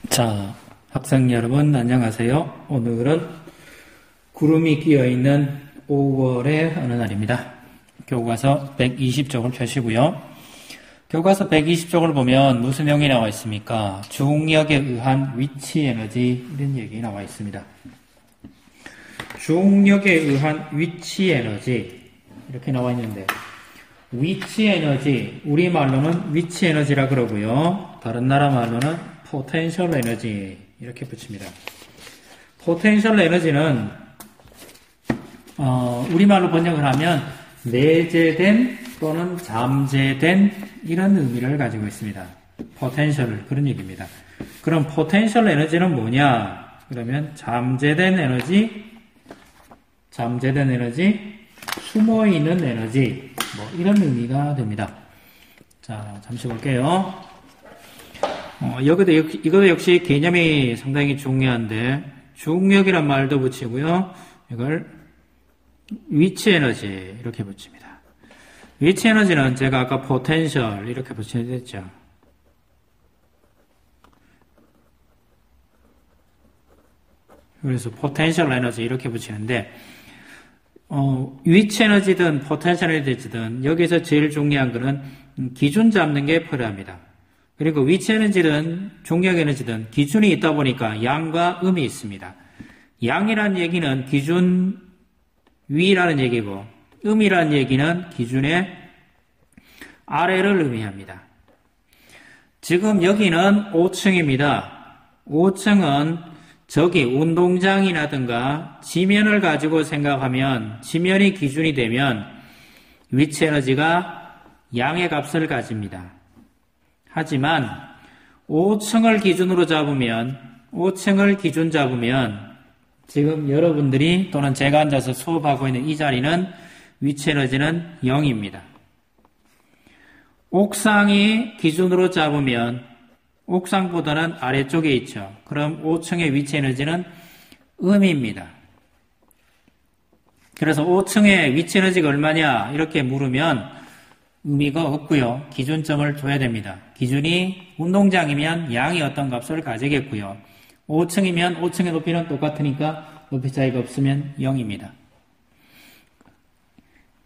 자, 학생 여러분 안녕하세요. 오늘은 구름이 끼어있는 5월의 어느 날입니다. 교과서 120쪽을 펴시고요. 교과서 120쪽을 보면 무슨 내용이 나와 있습니까? 중력에 의한 위치에너지 이런 얘기 나와 있습니다. 중력에 의한 위치에너지 이렇게 나와 있는데 위치에너지 우리말로는 위치에너지라 그러고요. 다른 나라 말로는 포텐셜 에너지 이렇게 붙입니다. 포텐셜 에너지는 우리말로 번역을 하면 내재된 또는 잠재된 이런 의미를 가지고 있습니다. 포텐셜 그런 얘기입니다. 그럼 포텐셜 에너지는 뭐냐? 그러면 잠재된 에너지, 숨어있는 에너지 이런 의미가 됩니다. 자, 잠시 볼게요. 이것도 역시 개념이 상당히 중요한데 중력이란 말도 붙이고요. 이걸 위치에너지 이렇게 붙입니다. 위치에너지는 제가 아까 포텐셜 이렇게 붙여냈죠. 그래서 포텐셜 에너지 이렇게 붙이는데 위치에너지든 포텐셜 에너지든 여기서 제일 중요한 거는 기준 잡는 게 필요합니다. 그리고 위치에너지든 중력에너지든 기준이 있다 보니까 양과 음이 있습니다. 양이라는 얘기는 기준 위라는 얘기고 음이라는 얘기는 기준의 아래를 의미합니다. 지금 여기는 5층입니다. 5층은 저기 운동장이라든가 지면을 가지고 생각하면 지면이 기준이 되면 위치에너지가 양의 값을 가집니다. 하지만 5층을 기준 잡으면 지금 여러분들이 또는 제가 앉아서 수업하고 있는 이 자리는 위치에너지는 0입니다. 옥상이 기준으로 잡으면 옥상보다는 아래쪽에 있죠. 그럼 5층의 위치에너지는 음입니다. 그래서 5층의 위치에너지가 얼마냐 이렇게 물으면 의미가 없고요. 기준점을 줘야 됩니다. 기준이 운동장이면 양이 어떤 값을 가지겠고요. 5층이면 5층의 높이는 똑같으니까 높이 차이가 없으면 0입니다.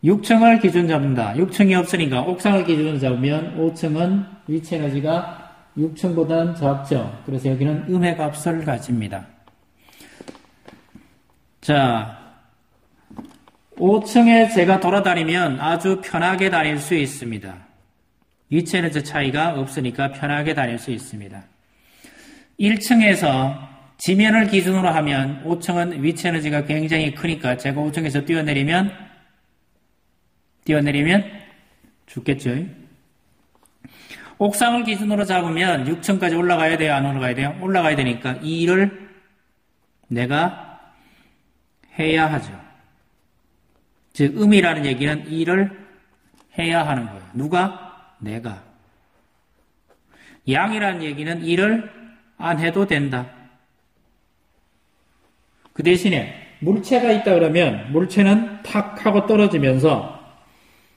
6층을 기준 잡는다. 6층이 없으니까 옥상을 기준으로 잡으면 5층은 위치에너지가 6층보다는 작죠. 그래서 여기는 음의 값을 가집니다. 자, 5층에 제가 돌아다니면 아주 편하게 다닐 수 있습니다. 위치에너지 차이가 없으니까 편하게 다닐 수 있습니다. 1층에서 지면을 기준으로 하면 5층은 위치에너지가 굉장히 크니까 제가 5층에서 뛰어내리면 죽겠죠. 옥상을 기준으로 잡으면 6층까지 올라가야 돼요? 안 올라가야 돼요? 올라가야 되니까 이 일을 내가 해야 하죠. 즉 음이라는 얘기는 이 일을 해야 하는 거예요. 누가? 내가. 양이라는 얘기는 일을 안 해도 된다. 그 대신에 물체가 있다 그러면 물체는 탁 하고 떨어지면서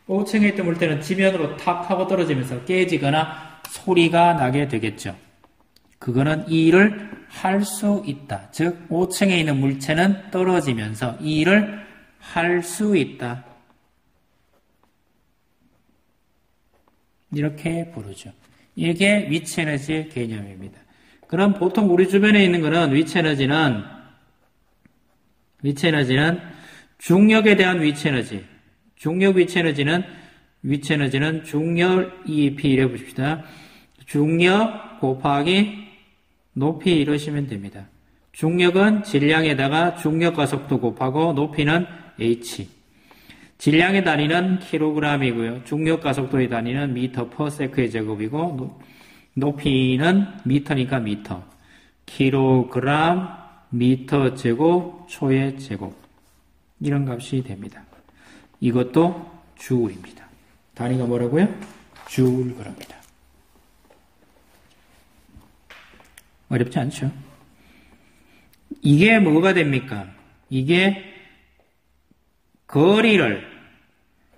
5층에 있던 물체는 지면으로 탁 하고 떨어지면서 깨지거나 소리가 나게 되겠죠. 그거는 이 일을 할 수 있다. 즉 5층에 있는 물체는 떨어지면서 이 일을 할 수 있다. 이렇게 부르죠. 이게 위치에너지의 개념입니다. 그럼 보통 우리 주변에 있는 것은 위치에너지는 중력에 대한 위치에너지. 중력 위치에너지는 중력 EP 이래 보십시다. 중력 곱하기 높이 이러시면 됩니다. 중력은 질량에다가 중력과 속도 곱하고 높이는 h. 질량의 단위는 킬로그램이고요. 중력과 속도의 단위는 미터 퍼 세크의 제곱이고 높이는 미터니까 미터. 킬로그램, 미터 제곱, 초의 제곱. 이런 값이 됩니다. 이것도 주울입니다. 단위가 뭐라고요? 주울 그럽니다. 어렵지 않죠? 이게 뭐가 됩니까? 이게 거리를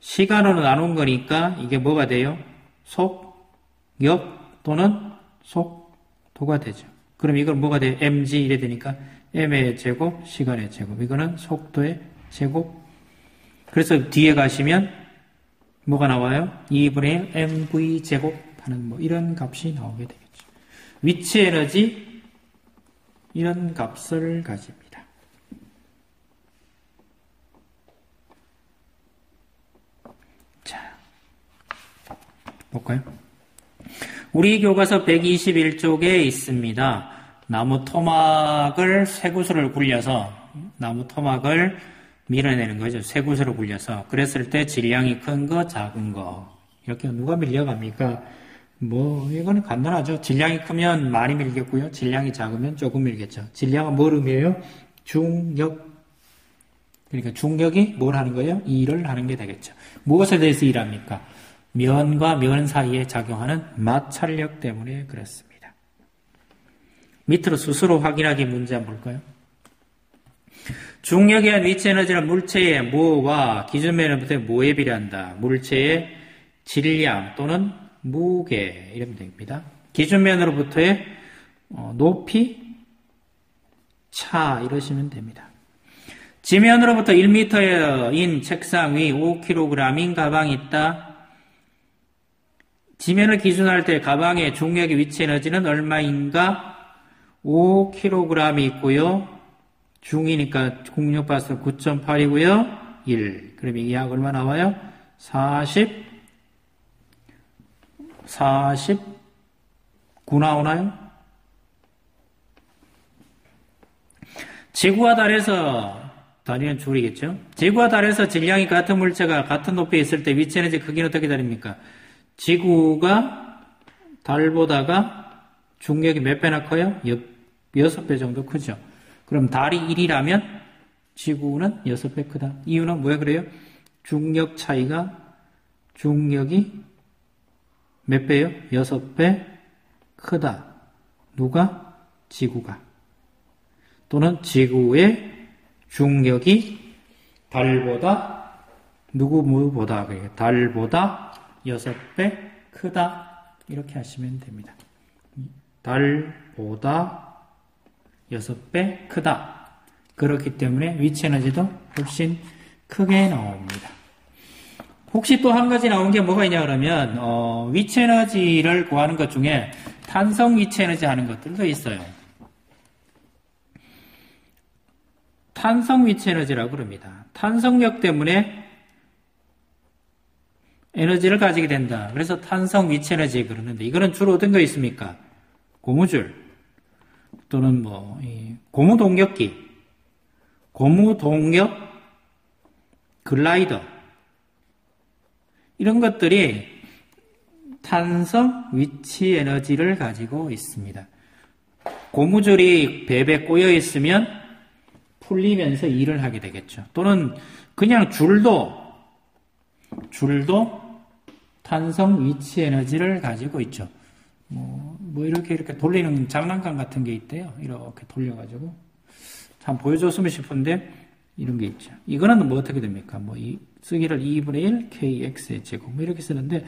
시간으로 나눈 거니까 이게 뭐가 돼요? 속력 또는 속도가 되죠. 그럼 이건 뭐가 돼? mg 이래 되니까 m의 제곱, 시간의 제곱. 이거는 속도의 제곱. 그래서 뒤에 가시면 뭐가 나와요? 2분의 1 mv 제곱 하는 뭐 이런 값이 나오게 되겠죠. 위치 에너지 이런 값을 가집니다. 자, 볼까요? 우리 교과서 121쪽에 있습니다. 나무 토막을 쇠구슬을 굴려서 나무 토막을 밀어내는 거죠. 쇠구슬을 굴려서. 그랬을 때 질량이 큰 거, 작은 거. 이렇게 누가 밀려갑니까? 뭐 이거는 간단하죠. 질량이 크면 많이 밀겠고요. 질량이 작으면 조금 밀겠죠. 질량은 뭘 의미해요? 중력. 그러니까 중력이 뭘 하는 거예요? 일을 하는 게 되겠죠. 무엇에 대해서 일합니까? 면과 면 사이에 작용하는 마찰력 때문에 그렇습니다. 밑으로 스스로 확인하기 문제 한번 볼까요? 중력에 의한 위치 에너지는 물체의 모와 기준면으로부터의 모에 비례한다. 물체의 질량 또는 무게 이러면 됩니다. 기준면으로부터의 높이, 차 이러시면 됩니다. 지면으로부터 1m인 책상 위 5kg인 가방이 있다. 지면을 기준할 때 가방의 중력의 위치 에너지는 얼마인가? 5kg이 있고요. 중이니까 공력받아서 9.8이고요. 1. 그럼 이게 약 얼마 나와요? 49 나오나요? 지구와 달에서, 달이는 줄이겠죠? 지구와 달에서 질량이 같은 물체가 같은 높이에 있을 때 위치 에너지 크기는 어떻게 다릅니까? 지구가 달보다가 중력이 몇 배나 커요? 6배 정도 크죠. 그럼 달이 1이라면 지구는 6배 크다. 이유는 왜 그래요? 중력 차이가 중력이 몇 배요? 6배 크다. 누가? 지구가. 또는 지구의 중력이 달보다 누구보다 달보다 6배 크다. 이렇게 하시면 됩니다. 달보다 6배 크다. 그렇기 때문에 위치 에너지도 훨씬 크게 나옵니다. 혹시 또 한 가지 나온 게 뭐가 있냐 그러면 위치 에너지를 구하는 것 중에 탄성 위치 에너지 하는 것들도 있어요. 탄성 위치 에너지라고 그럽니다. 탄성력 때문에 에너지를 가지게 된다. 그래서 탄성 위치 에너지 그러는데 이거는 주로 어떤 거 있습니까? 고무줄 또는 고무동력기, 고무동력 글라이더 이런 것들이 탄성 위치 에너지를 가지고 있습니다. 고무줄이 배배 꼬여 있으면 풀리면서 일을 하게 되겠죠. 또는 그냥 줄도 탄성 위치 에너지를 가지고 있죠. 이렇게 돌리는 장난감 같은 게 있대요. 이렇게 돌려가지고. 참 보여줬으면 싶은데, 이런 게 있죠. 이거는 뭐 어떻게 됩니까? 쓰기를 2분의 1 kx의 제곱. 이렇게 쓰는데,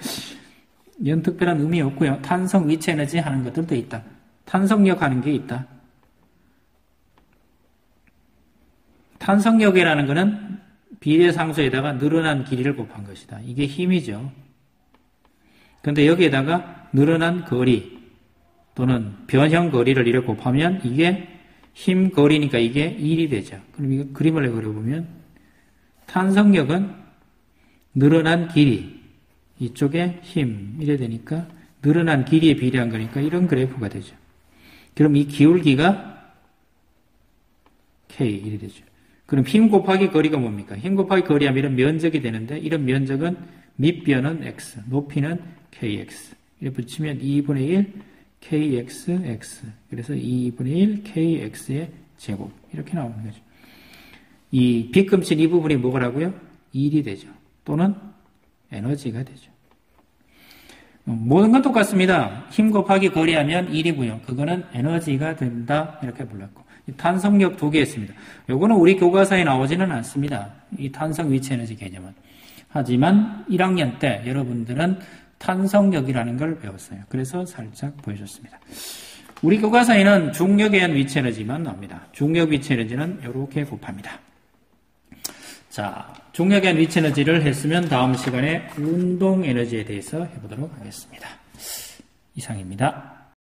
연 특별한 의미 없고요. 탄성 위치 에너지 하는 것들도 있다. 탄성력 하는 게 있다. 탄성력이라는 거는 비례상수에다가 늘어난 길이를 곱한 것이다. 이게 힘이죠. 근데 여기에다가 늘어난 거리 또는 변형 거리를 이렇게 곱하면 이게 힘 거리니까 이게 1이 되죠. 그럼 이거 그림을 그려보면 탄성력은 늘어난 길이 이쪽에 힘 이래 되니까 늘어난 길이에 비례한 거니까 이런 그래프가 되죠. 그럼 이 기울기가 K 이래 되죠. 그럼 힘 곱하기 거리가 뭡니까? 힘 곱하기 거리하면 이런 면적이 되는데 이런 면적은 밑변은 x, 높이는 kx. 이렇게 붙이면 2분의 1 kx, x. 그래서 2분의 1 kx의 제곱. 이렇게 나오는 거죠. 이 빗금칠 이 부분이 뭐라고요? 1이 되죠. 또는 에너지가 되죠. 모든 건 똑같습니다. 힘 곱하기 거리하면 1이고요. 그거는 에너지가 된다. 이렇게 불렀고. 탄성력 2개 있습니다. 요거는 우리 교과서에 나오지는 않습니다. 이 탄성 위치 에너지 개념은. 하지만 1학년 때 여러분들은 탄성력이라는 걸 배웠어요. 그래서 살짝 보여줬습니다. 우리 교과서에는 중력에 의한 위치 에너지만 나옵니다. 중력 위치 에너지는 이렇게 곱합니다. 자, 중력에 의한 위치 에너지를 했으면 다음 시간에 운동 에너지에 대해서 해보도록 하겠습니다. 이상입니다.